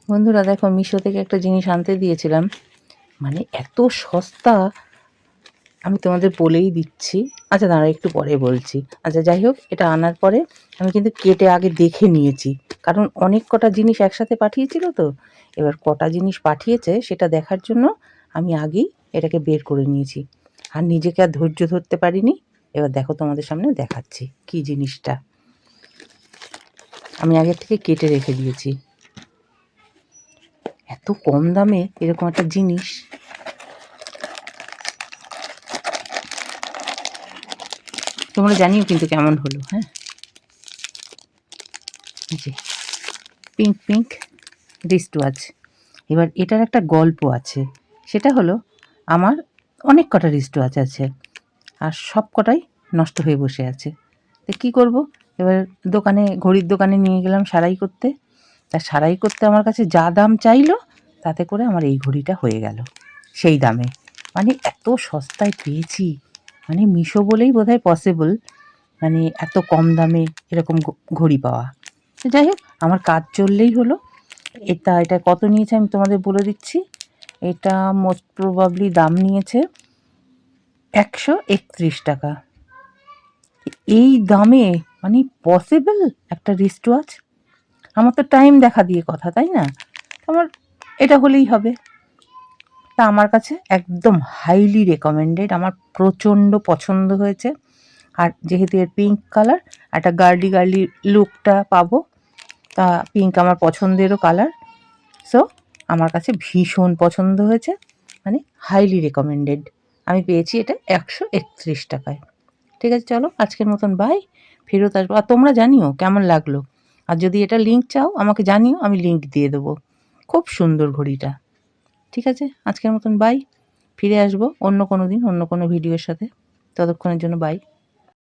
বন্ধুরা দেখো, মিশো থেকে একটা জিনিস আনতে দিয়েছিলাম, মানে এত সস্তা আমি তোমাদের বলেই দিচ্ছি। আচ্ছা দাঁড়া, একটু পরে বলছি। আচ্ছা যাই হোক, এটা আনার পরে আমি কিন্তু কেটে আগে দেখে নিয়েছি, কারণ অনেক কটা জিনিস একসাথে পাঠিয়েছিল তো। এবার কটা জিনিস পাঠিয়েছে সেটা দেখার জন্য আমি আগেই এটাকে বের করে নিয়েছি, আর নিজেকে আর ধৈর্য ধরতে পারিনি। এবার দেখো, তোমাদের সামনে দেখাচ্ছি কি জিনিসটা আমি আগের থেকে কেটে রেখে দিয়েছি। এত কম দামে এরকম একটা জিনিস, তোমরা জানিও কিন্তু কেমন হলো। হ্যাঁ, এই যে পিঙ্ক পিঙ্ক রিস্ট ওয়াচ। এবার এটার একটা গল্প আছে, সেটা হলো আমার অনেক কটা রিস্ট ওয়াচ আছে, আর সব কটাই নষ্ট হয়ে বসে আছে। তো কী করব, এবার ঘড়ির দোকানে নিয়ে গেলাম সারাই করতে। তা সারাই করতে আমার কাছে যা দাম চাইলো, তাতে করে আমার এই ঘড়িটা হয়ে গেল সেই দামে। মানে এত সস্তায় পেয়েছি, মানে মিশো বলেই বোধহয় পসিবল, মানে এত কম দামে এরকম ঘড়ি পাওয়া। তো যাই হোক, আমার কাজ চললেই হলো। এটা কত নিয়েছে আমি তোমাদের বলে দিচ্ছি। এটা মোস্ট প্রবাবলি দাম নিয়েছে 131 টাকা। এই দামে মানে পসিবল একটা রিস্ট ওয়াচ? আমার তো টাইম দেখা দিয়ে কথা, তাই না? আমার এটা হলেই হবে। তা আমার কাছে একদম হাইলি রেকমেন্ডেড, আমার প্রচণ্ড পছন্দ হয়েছে। আর যেহেতু এর পিঙ্ক কালার, একটা গার্লি গার্লি লুকটা পাবো, তা পিঙ্ক আমার পছন্দেরও কালার। সো আমার কাছে ভীষণ পছন্দ হয়েছে, মানে হাইলি রেকমেন্ডেড। আমি পেয়েছি এটা 131 টাকায়। ঠিক আছে, চলো আজকের মতন বাই। ফেরত আসবো, আর তোমরা জানিও কেমন লাগলো। আর যদি এটা লিঙ্ক চাও আমাকে জানিও, আমি লিঙ্ক দিয়ে দেবো। খুব সুন্দর ঘড়িটা। ঠিক আছে, আজকের মতন বাই। ফিরে আসবো অন্য কোনো দিন অন্য কোনো ভিডিওর সাথে। ততক্ষণের জন্য বাই।